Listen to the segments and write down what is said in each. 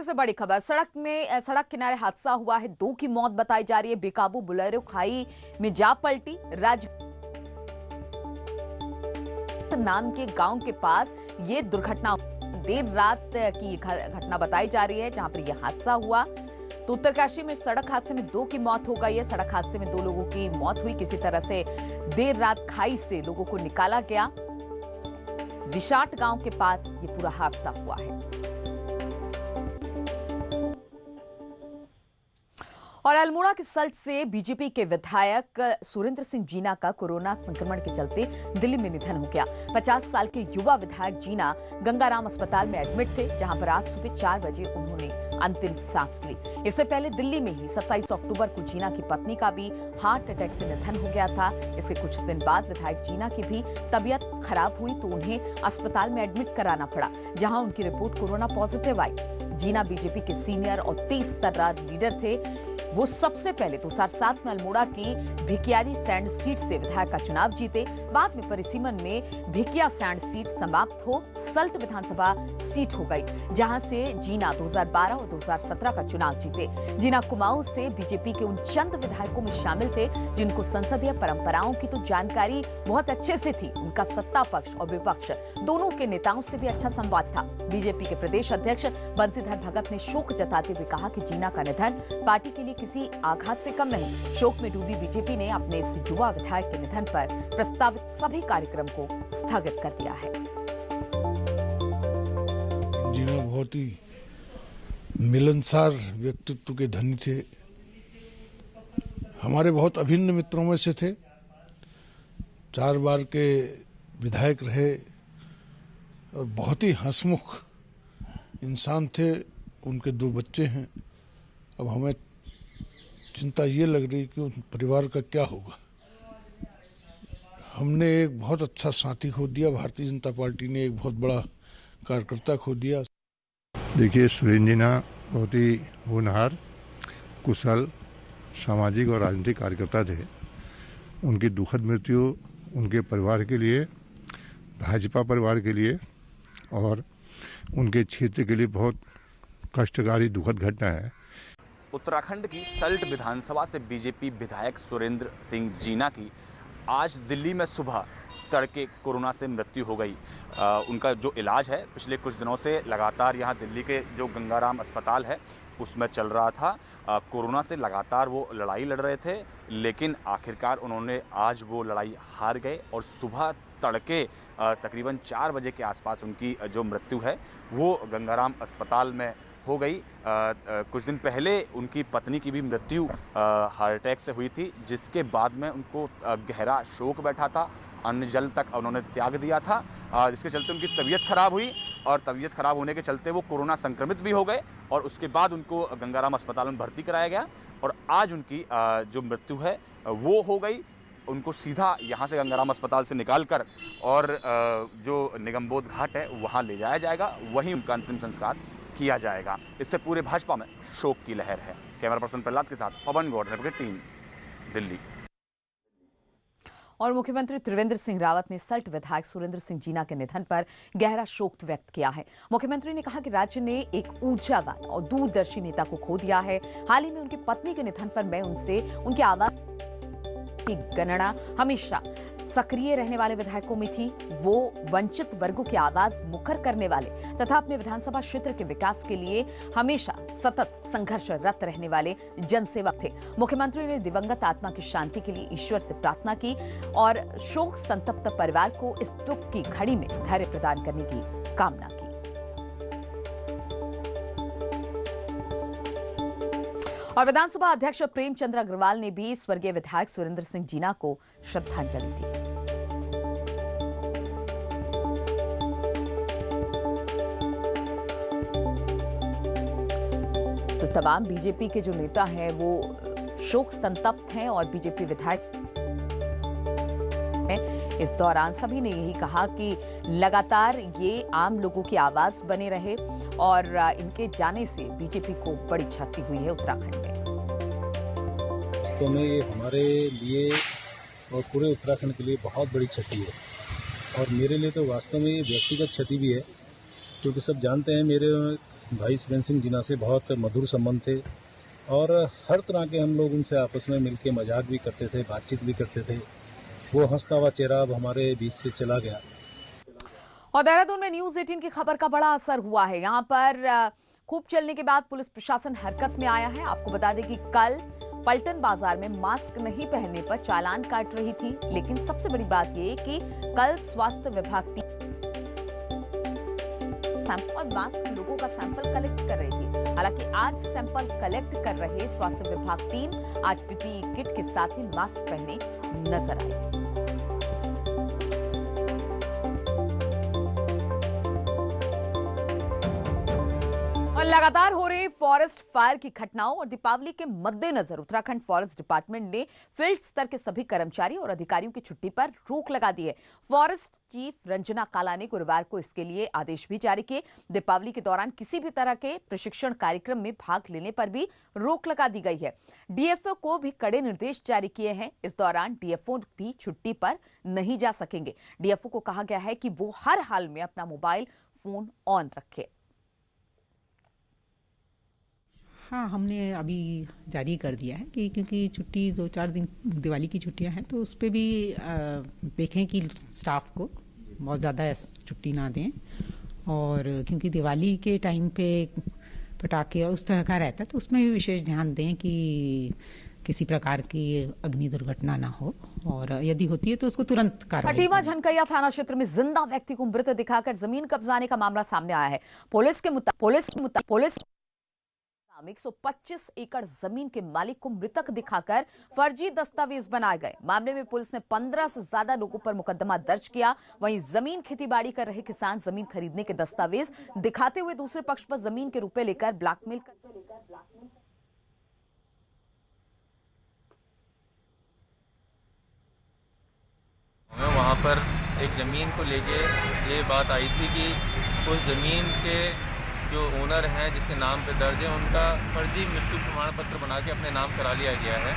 से बड़ी खबर सड़क किनारे हादसा हुआ है। 2 की मौत बताई जा रही है। बेकाबू बोलेरो खाई में जा पलटी। राज नाम के गांव के पास ये दुर्घटना देर रात की घटना बताई जा रही है, जहां पर यह हादसा हुआ। तो उत्तरकाशी में सड़क हादसे में 2 की मौत हो गई है। सड़क हादसे में 2 लोगों की मौत हुई। किसी तरह से देर रात खाई से लोगों को निकाला गया। विशाट गांव के पास ये पूरा हादसा हुआ है। और अल्मोड़ा के सल्ट से बीजेपी के विधायक सुरेंद्र सिंह जीना का कोरोना संक्रमण के चलते दिल्ली में निधन हो गया। 50 साल के युवा विधायक जीना गंगाराम अस्पताल में एडमिट थे, जहां पर आज सुबह 4 बजे उन्होंने अंतिम सांस ली। इससे पहले दिल्ली में ही 27 अक्टूबर को जीना की पत्नी का भी हार्ट अटैक से निधन हो गया था। इसके कुछ दिन बाद विधायक जीना की भी तबीयत खराब हुई तो उन्हें अस्पताल में एडमिट कराना पड़ा, जहां उनकी रिपोर्ट कोरोना पॉजिटिव आई। जीना बीजेपी के सीनियर और तेज तर्रार लीडर थे। वो सबसे पहले 2007 में अल्मोड़ा की भिकियारी सैंड सीट से विधायक का चुनाव जीते। बाद में परिसीमन में भिकिया सैंड सीट समाप्त हो सल्ट विधानसभा सीट हो गई, जहां से जीना 2012 और 2017 का चुनाव जीते। जीना कुमाऊं से बीजेपी के उन चंद विधायकों में शामिल थे जिनको संसदीय परंपराओं की तो जानकारी बहुत अच्छे से थी। उनका सत्ता पक्ष और विपक्ष दोनों के नेताओं से भी अच्छा संवाद था। बीजेपी के प्रदेश अध्यक्ष बंसीधर भगत ने शोक जताते हुए कहा कि जीना का निधन पार्टी के लिए किसी आघात से कम नहीं। शोक में डूबी बीजेपी ने अपने इस युवा विधायक के निधन पर प्रस्तावित सभी कार्यक्रम को स्थगित कर दिया है। जीना बहुत ही मिलनसार व्यक्तित्व के धनी थे। हमारे बहुत अभिन्न मित्रों में से थे। 4 बार के विधायक रहे और बहुत ही हंसमुख इंसान थे। उनके 2 बच्चे हैं। अब हमें चिंता ये लग रही कि उन परिवार का क्या होगा। हमने एक बहुत अच्छा साथी खो दिया। भारतीय जनता पार्टी ने एक बहुत बड़ा कार्यकर्ता खो दिया। देखिए, सुरेंद्र जीना बहुत ही होनहार, कुशल सामाजिक और राजनीतिक कार्यकर्ता थे। उनकी दुखद मृत्यु उनके परिवार के लिए, भाजपा परिवार के लिए और उनके क्षेत्र के लिए बहुत कष्टकारी दुखद घटना है। उत्तराखंड की सल्ट विधानसभा से बीजेपी विधायक सुरेंद्र सिंह जीना की आज दिल्ली में सुबह तड़के कोरोना से मृत्यु हो गई। उनका जो इलाज है पिछले कुछ दिनों से लगातार यहाँ दिल्ली के जो गंगाराम अस्पताल है उसमें चल रहा था। कोरोना से लगातार वो लड़ाई लड़ रहे थे, लेकिन आखिरकार उन्होंने आज वो लड़ाई हार गए और सुबह तड़के तकरीबन 4 बजे के आसपास उनकी जो मृत्यु है वो गंगाराम अस्पताल में हो गई। कुछ दिन पहले उनकी पत्नी की भी मृत्यु हार्ट अटैक से हुई थी, जिसके बाद में उनको गहरा शोक बैठा था। अन्न जल तक उन्होंने त्याग दिया था, जिसके चलते उनकी तबीयत खराब हुई और तबीयत खराब होने के चलते वो कोरोना संक्रमित भी हो गए और उसके बाद उनको गंगाराम अस्पताल में भर्ती कराया गया और आज उनकी जो मृत्यु है वो हो गई। उनको सीधा यहाँ से गंगाराम अस्पताल से निकालकर और जो निगमबोध घाट है वहाँ ले जाया जाएगा, वहीं उनका अंतिम संस्कार किया जाएगा। इससे पूरे भाजपा में शोक की लहर है। कैमरा पर्सन प्रहलाद के साथ पवन गौड़, रिपोर्टर टीम, दिल्ली। और मुख्यमंत्री त्रिवेंद्र सिंह रावत ने सल्ट विधायक सुरेंद्र सिंह जीना के निधन पर गहरा शोक व्यक्त किया है। मुख्यमंत्री ने कहा कि राज्य ने एक ऊर्जावान और दूरदर्शी नेता को खो दिया है। हाल ही में उनकी पत्नी के निधन पर मैं उनसे उनकी आवाज की गणना हमेशा सक्रिय रहने वाले विधायकों में थी। वो वंचित वर्गों की आवाज मुखर करने वाले तथा अपने विधानसभा क्षेत्र के विकास के लिए हमेशा सतत संघर्षरत रहने वाले जनसेवक थे। मुख्यमंत्री ने दिवंगत आत्मा की शांति के लिए ईश्वर से प्रार्थना की और शोक संतप्त परिवार को इस दुख की घड़ी में धैर्य प्रदान करने की कामना की। और विधानसभा अध्यक्ष प्रेमचंद्र अग्रवाल ने भी स्वर्गीय विधायक सुरेंद्र सिंह जीना को श्रद्धांजलि दी। तो तमाम बीजेपी के जो नेता हैं वो शोक संतप्त हैं और बीजेपी विधायक इस दौरान सभी ने यही कहा कि लगातार ये आम लोगों की आवाज बने रहे और इनके जाने से बीजेपी को बड़ी क्षति हुई है उत्तराखंड में। तो में ये हमारे लिए और पूरे उत्तराखंड के लिए बहुत बड़ी क्षति है और मेरे लिए तो वास्तव में ये व्यक्तिगत क्षति भी है, क्योंकि सब जानते हैं मेरे भाई सुरेंद्र सिंह जीना से बहुत मधुर संबंध थे और हर तरह के हम लोग उनसे आपस में मिलके मजाक भी करते थे, बातचीत भी करते थे। वो हंसता हुआ चेहरा अब हमारे बीच से चला गया। और देहरादून में न्यूज 18 की खबर का बड़ा असर हुआ है। यहाँ पर खूब चलने के बाद पुलिस प्रशासन हरकत में आया है। आपको बता दें कि कल पलटन बाजार में मास्क नहीं पहनने पर चालान काट रही थी, लेकिन सबसे बड़ी बात यह कि कल स्वास्थ्य विभाग की सैंपल मास्क लोगों का सैंपल कलेक्ट कर रही थी। हालांकि आज सैंपल कलेक्ट कर रहे स्वास्थ्य विभाग टीम आज पीपीई किट के साथ ही मास्क पहने नजर आई। और लगातार हो रही फॉरेस्ट फायर की घटनाओं और दीपावली के मद्देनजर उत्तराखंड फॉरेस्ट डिपार्टमेंट ने फील्ड स्तर के सभी कर्मचारी और अधिकारियों की छुट्टी पर रोक लगा दी है। फॉरेस्ट चीफ रंजना काला ने गुरुवार को इसके लिए आदेश भी जारी किए। दीपावली के दौरान किसी भी तरह के प्रशिक्षण कार्यक्रम में भाग लेने पर भी रोक लगा दी गई है। डीएफओ को भी कड़े निर्देश जारी किए हैं। इस दौरान डीएफओ भी छुट्टी पर नहीं जा सकेंगे। डीएफओ को कहा गया है कि वो हर हाल में अपना मोबाइल फोन ऑन रखे। हाँ, हमने अभी जारी कर दिया है कि क्योंकि छुट्टी 2-4 दिन दिवाली की छुट्टियां हैं, तो उस पर भी देखें कि स्टाफ को बहुत ज़्यादा छुट्टी ना दें। और क्योंकि दिवाली के टाइम पे पटाखे उस तरह का रहता है, तो उसमें भी विशेष ध्यान दें कि किसी प्रकार की अग्नि दुर्घटना ना हो, और यदि होती है तो उसको तुरंत कार्रवाई करें। खटीमा झनकैया थाना क्षेत्र में जिंदा व्यक्ति को मृत दिखाकर जमीन कब्जाने का मामला सामने आया है। पुलिस के मुताबिक 125 एकड़ जमीन के मालिक को मृतक दिखाकर फर्जी दस्तावेज बनाए गए। मामले में पुलिस ने 15 से ज्यादा लोगों पर मुकदमा दर्ज किया। वहीं जमीन खेतीबाड़ी कर रहे किसान जमीन खरीदने के दस्तावेज दिखाते हुए दूसरे पक्ष पर जमीन के रुपए लेकर ब्लैकमेल वहाँ पर एक ज़मीन को लेके ये बात आई थी कि उस ज़मीन के जो ओनर हैं जिसके नाम पे दर्ज है, उनका फर्जी मृत्यु प्रमाण पत्र बना के अपने नाम करा लिया गया है।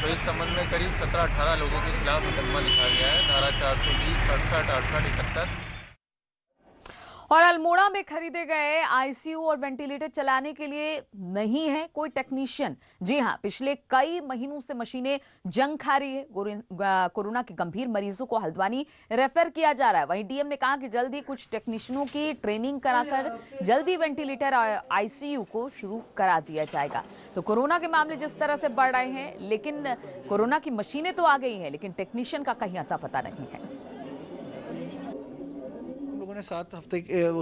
तो इस संबंध में करीब 17-18 लोगों के खिलाफ मुकदमा लिखा गया है, धारा 420, 67, 68, 71। और अल्मोड़ा में खरीदे गए आईसीयू और वेंटिलेटर चलाने के लिए नहीं है कोई टेक्नीशियन। जी हां, पिछले कई महीनों से मशीनें जंग खा रही है। कोरोना के गंभीर मरीजों को हल्द्वानी रेफर किया जा रहा है। वहीं डीएम ने कहा कि जल्द ही कुछ टेक्नीशियनों की ट्रेनिंग कराकर जल्दी वेंटिलेटर और आईसीयू को शुरू करा दिया जाएगा। तो कोरोना के मामले जिस तरह से बढ़ रहे हैं, लेकिन कोरोना की मशीनें तो आ गई हैं, लेकिन टेक्नीशियन का कहीं अता पता नहीं है। लोगों ने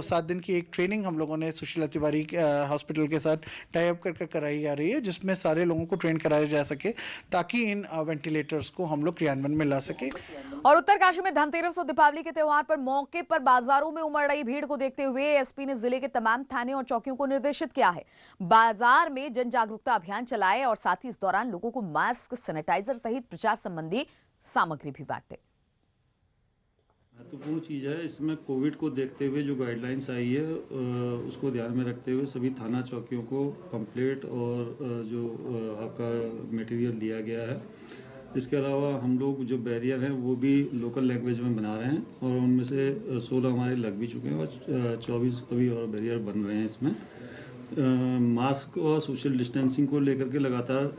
7 दिन की एक ट्रेनिंग हम लोगों ने सुशीला तिवारी हॉस्पिटल के साथ टाई अप करके कराई जा रही है, जिसमें सारे लोगों को ट्रेन कराया जा सके ताकि इन वेंटिलेटर्स को हम लोग क्रियान्वयन में ला सके। और उत्तरकाशी में धनतेरस और दीपावली के त्योहार पर मौके पर बाजारों में उमड़ रही भीड़ को देखते हुए एसपी ने जिले के तमाम थाने और चौकियों को निर्देशित किया है बाजार में जन जागरूकता अभियान चलाए और साथ ही इस दौरान लोगों को मास्क, सैनिटाइजर सहित प्रचार संबंधी सामग्री भी बांटे। महत्वपूर्ण चीज़ है, इसमें कोविड को देखते हुए जो गाइडलाइंस आई है उसको ध्यान में रखते हुए सभी थाना चौकियों को पंपलेट और जो आपका मटेरियल दिया गया है। इसके अलावा हम लोग जो बैरियर हैं वो भी लोकल लैंग्वेज में बना रहे हैं और उनमें से 16 हमारे लग भी चुके हैं और 24 अभी और बैरियर बन रहे हैं। इसमें मास्क और सोशल डिस्टेंसिंग को लेकर के लगातार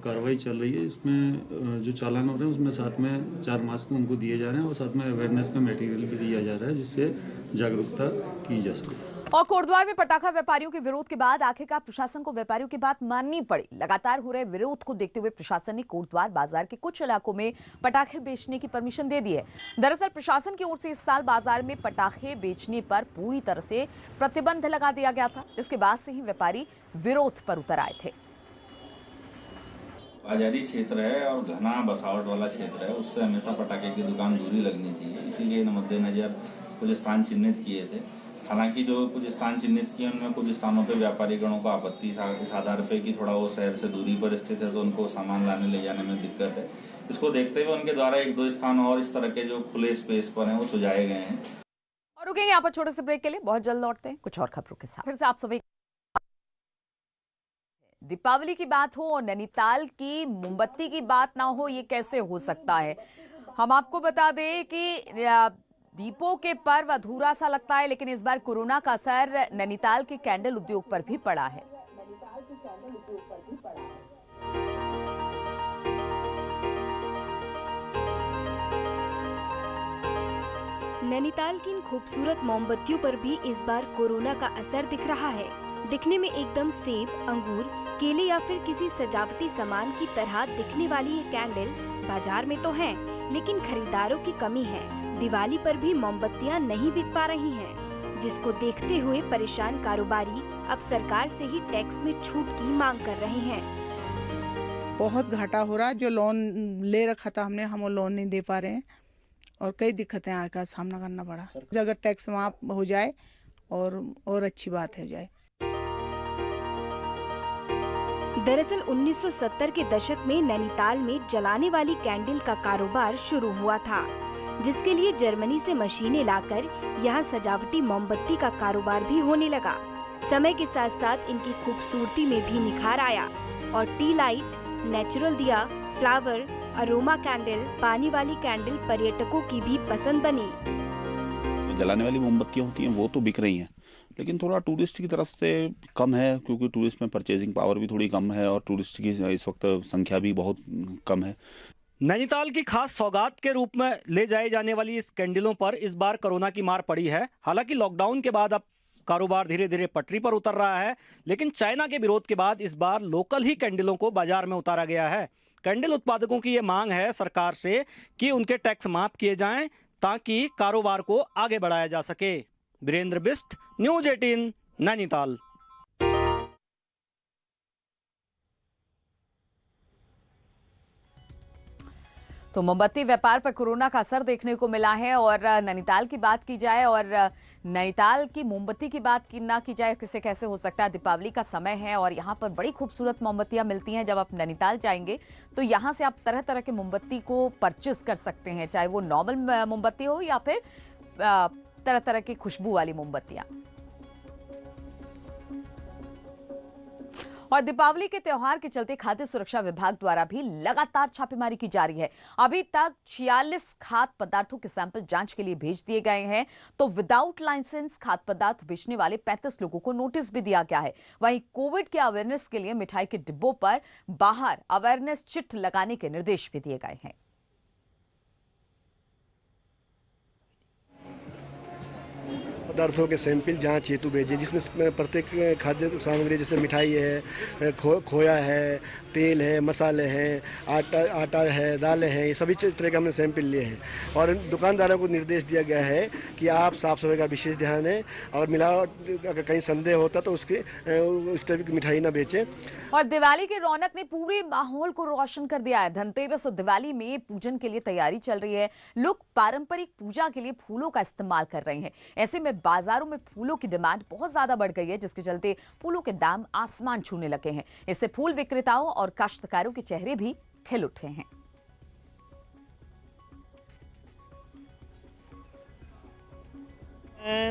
कार्रवाई चल रही है। इसमें जो चालान हो रहे हैं उसमें साथ में 4 मास्क उनको दिए जा रहे हैं और साथ में अवेयरनेस का मटेरियल भी दिया जा रहा है जिससे जागरूकता की जा सके। और कोटद्वार में पटाखा व्यापारियों के विरोध के बाद आखिरकार प्रशासन को व्यापारियों की बात माननी पड़ी। लगातार हो रहे विरोध को देखते हुए प्रशासन ने कोटद्वार बाजार के कुछ इलाकों में पटाखे बेचने की परमिशन दे दी है। दरअसल प्रशासन की ओर से इस साल बाजार में पटाखे बेचने पर पूरी तरह से प्रतिबंध लगा दिया गया था, जिसके बाद से ही व्यापारी विरोध पर उतर आए थे। बाजारी क्षेत्र है और घना बसावट वाला क्षेत्र है, उससे हमेशा पटाखे की दुकान दूरी लगनी चाहिए। इसीलिए मद्देनजर कुछ स्थान चिन्हित किए थे। हालांकि जो कुछ स्थान चिन्हित किए उनमें कुछ स्थानों पे व्यापारी गणों को आपत्ति इस आधार पे कि थोड़ा वो शहर से दूरी पर स्थित है तो उनको सामान लाने ले जाने में दिक्कत है। इसको देखते हुए उनके द्वारा 1-2 स्थान और इस तरह के जो खुले स्पेस पर हैं वो सुझाए गए हैं। और रुकेंगे यहाँ पर छोटे से ब्रेक के लिए, बहुत जल्द लौटते हैं कुछ और खबरों के साथ। फिर से आप सभी दीपावली की बात हो और नैनीताल की मोमबत्ती की बात ना हो, ये कैसे हो सकता है। हम आपको बता दें कि दीपों के पर्व अधूरा सा लगता है, लेकिन इस बार कोरोना का असर नैनीताल के कैंडल उद्योग पर भी पड़ा है। नैनीताल की इन खूबसूरत मोमबत्तियों पर भी इस बार कोरोना का असर दिख रहा है। दिखने में एकदम सेब, अंगूर, केले या फिर किसी सजावटी सामान की तरह दिखने वाली ये कैंडल बाजार में तो हैं, लेकिन खरीदारों की कमी है। दिवाली पर भी मोमबत्तियां नहीं बिक पा रही हैं, जिसको देखते हुए परेशान कारोबारी अब सरकार से ही टैक्स में छूट की मांग कर रहे हैं। बहुत घाटा हो रहा है। जो लोन ले रखा था हमने, हम वो लोन नहीं दे पा रहे हैं और कई दिक्कतें का सामना करना पड़ा। अगर टैक्स माफ हो जाए और अच्छी बात हो जाए। दरअसल 1970 के दशक में नैनीताल में जलाने वाली कैंडल का कारोबार शुरू हुआ था, जिसके लिए जर्मनी से मशीनें लाकर यहाँ सजावटी मोमबत्ती का कारोबार भी होने लगा। समय के साथ साथ इनकी खूबसूरती में भी निखार आया और टी लाइट, नेचुरल दिया, फ्लावर, अरोमा कैंडल, पानी वाली कैंडल पर्यटकों की भी पसंद बनी। जलाने वाली मोमबत्तियां होती हैं वो तो बिक रही हैं, लेकिन थोड़ा टूरिस्ट की तरफ से कम है, क्योंकि टूरिस्ट में परचेजिंग पावर भी थोड़ी कम है और टूरिस्ट की इस वक्त संख्या भी बहुत कम है। नैनीताल की खास सौगात के रूप में ले जाए जाने वाली इस कैंडलों पर इस बार कोरोना की मार पड़ी है। हालांकि लॉकडाउन के बाद अब कारोबार धीरे धीरे पटरी पर उतर रहा है, लेकिन चाइना के विरोध के बाद इस बार लोकल ही कैंडलों को बाजार में उतारा गया है। कैंडल उत्पादकों की ये मांग है सरकार से कि उनके टैक्स माफ किए जाएं ताकि कारोबार को आगे बढ़ाया जा सके। वीरेंद्र बिस्ट, न्यूज 18, नैनीताल। तो मोमबत्ती व्यापार पर कोरोना का असर देखने को मिला है। और नैनीताल की बात की जाए और नैनीताल की मोमबत्ती की बात ना की जाए किसे कैसे हो सकता है। दीपावली का समय है और यहाँ पर बड़ी खूबसूरत मोमबत्तियां मिलती हैं। जब आप नैनीताल जाएंगे तो यहाँ से आप तरह तरह के मोमबत्ती को परचेस कर सकते हैं, चाहे वो नॉर्मल मोमबत्ती हो या फिर तरह तरह की खुशबू वाली मोमबत्तियां। और दीपावली के त्योहार के चलते खाद्य सुरक्षा विभाग द्वारा भी लगातार छापेमारी की जा रही है। अभी तक 46 खाद्य पदार्थों के सैंपल जांच के लिए भेज दिए गए हैं। तो विदाउट लाइसेंस खाद्य पदार्थ बेचने वाले 35 लोगों को नोटिस भी दिया गया है। वहीं कोविड के अवेयरनेस के लिए मिठाई के डिब्बों पर बाहर अवेयरनेस चिट लगाने के निर्देश भी दिए गए हैं। पदार्थों के सैंपल जांच हेतु भेजे, जिसमें प्रत्येक खाद्य सामग्री जैसे मिठाई है, खोया है, तेल है, मसाले हैं, आटा है, दालें हैं, ये सभी तरह के हमने सैंपल लिए हैं। और दुकानदारों को निर्देश दिया गया है कि आप साफ सफाई का विशेष ध्यान है और मिलावट अगर कहीं संदेह होता तो उस तरह की मिठाई ना बेचें। और दिवाली की रौनक ने पूरे माहौल को रोशन कर दिया है। धनतेरस और दिवाली में पूजन के लिए तैयारी चल रही है। लोग पारंपरिक पूजा के लिए फूलों का इस्तेमाल कर रहे हैं। ऐसे में बाजारों में फूलों की डिमांड बहुत ज्यादा बढ़ गई है, जिसके चलते फूलों के दाम आसमान छूने लगे हैं। इससे फूल विक्रेताओं और काश्तकारों के चेहरे भी खिल उठे हैं।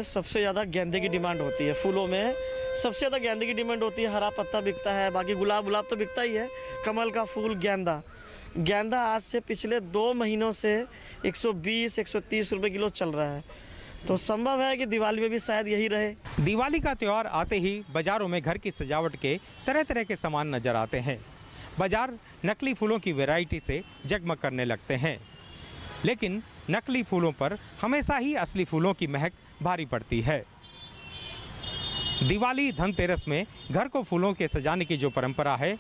सबसे ज़्यादा गेंदे की डिमांड होती है। फूलों में सबसे ज़्यादा गेंदे की डिमांड होती है। हरा पत्ता बिकता है, बाकी गुलाब तो बिकता ही है। कमल का फूल, गेंदा आज से पिछले 2 महीनों से 120-130 रुपए किलो चल रहा है। तो संभव है कि दिवाली में भी शायद यही रहे। दिवाली का त्यौहार आते ही बाजारों में घर की सजावट के तरह तरह के सामान नजर आते हैं। बाजार नकली फूलों की वैरायटी से जगमग करने लगते हैं, लेकिन नकली फूलों पर हमेशा ही असली फूलों की महक भारी पड़ती है। दिवाली, धनतेरस में घर को फूलों के सजाने की जो परंपरा है,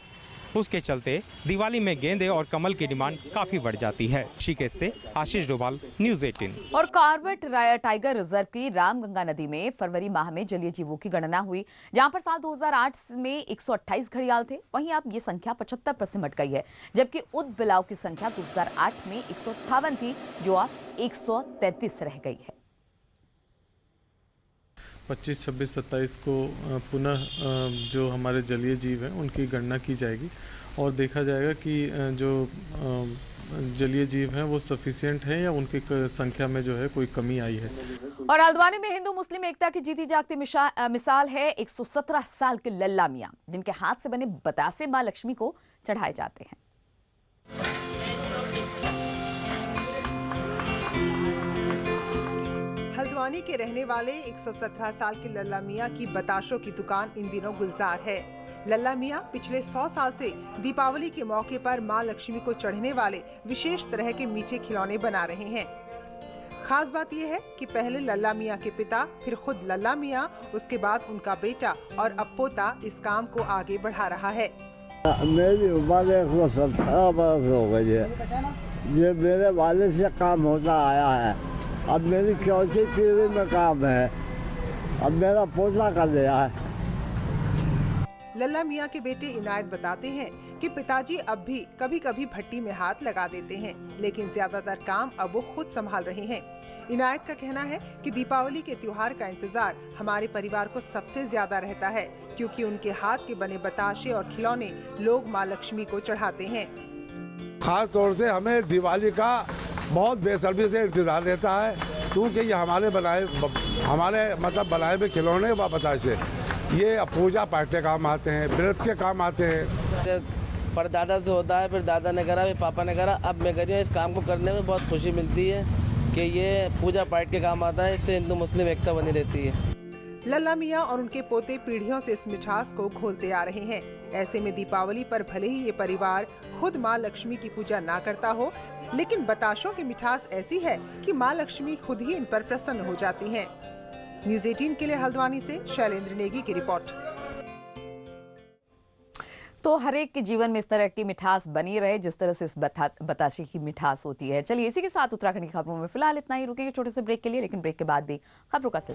उसके चलते दिवाली में गेंदे और कमल की डिमांड काफी बढ़ जाती है। ऋषिकेश से आशीष डोभाल, न्यूज 18। और कॉर्बेट टाइगर रिजर्व की रामगंगा नदी में फरवरी माह में जलीय जीवों की गणना हुई, जहां पर साल 2008 में 128 घड़ियाल थे। वहीं अब ये संख्या 75 पर सिमट गई है, जबकि उदबिलाव की संख्या 2008 में 158 थी, जो अब 133 रह गई है। 25, 26, 27 को पुनः जो हमारे जलीय जीव हैं उनकी गणना की जाएगी और देखा जाएगा कि जो जलीय जीव हैं वो सफिशिएंट हैं या उनकी संख्या में जो है कोई कमी आई है। और हल्द्वानी में हिंदू मुस्लिम एकता की जीती जागती मिसाल है 117 साल के लल्ला मियां, जिनके हाथ से बने बतासे मां लक्ष्मी को चढ़ाए जाते हैं। हल्द्वानी के रहने वाले 117 साल के लल्ला मियां की बताशों की दुकान इन दिनों गुलजार है। लल्ला मियां पिछले 100 साल से दीपावली के मौके पर मां लक्ष्मी को चढ़ने वाले विशेष तरह के मीठे खिलौने बना रहे हैं। खास बात यह है कि पहले लल्ला मियां के पिता, फिर खुद लल्ला मियां, उसके बाद उनका बेटा और अब पोता इस काम को आगे बढ़ा रहा है। मेरी उम्र 117 वर्ष हो गई है। ये मेरे वाले से काम होता आया है। अब मेरी चौथी पीढ़ी में काम है। अब मेरा पोता कर दिया है। लल्ला मियां के बेटे इनायत बताते हैं कि पिताजी अब भी कभी कभी भट्टी में हाथ लगा देते हैं, लेकिन ज्यादातर काम अब वो खुद संभाल रहे हैं। इनायत का कहना है कि दीपावली के त्योहार का इंतजार हमारे परिवार को सबसे ज्यादा रहता है, क्योंकि उनके हाथ के बने बताशे और खिलौने लोग माँ लक्ष्मी को चढ़ाते हैं। खास तौर से हमें दिवाली का बहुत बेसब्री से इंतजार रहता है, क्योंकि ये हमारे बनाए हुए खिलौने व बताशे ये पूजा पाठ के काम आते हैं, व्रत के काम आते हैं। परदादा से होता है, फिर दादा ने करा, फिर पापा ने करा, अब मैं कर रही हूँ। इस काम को करने में बहुत खुशी मिलती है कि ये पूजा पाठ के काम आता है, इससे हिंदू मुस्लिम एकता बनी रहती है। लल्ला मियां और उनके पोते पीढ़ियों से इस मिठास को घोलते आ रहे हैं। ऐसे में दीपावली पर भले ही ये परिवार खुद माँ लक्ष्मी की पूजा ना करता हो, लेकिन बताशों की मिठास ऐसी है कि माँ लक्ष्मी खुद ही इन पर प्रसन्न हो जाती हैं। न्यूज़ 18 के लिए हल्द्वानी से शैलेंद्र नेगी की रिपोर्ट। तो हर एक के जीवन में इस तरह की मिठास बनी रहे जिस तरह से इस बताशे की मिठास होती है। चलिए इसी के साथ उत्तराखंड की खबरों में फिलहाल इतना ही। रुकेंगे छोटे से ब्रेक के लिए, लेकिन ब्रेक के बाद भी खबरों का सिलसिला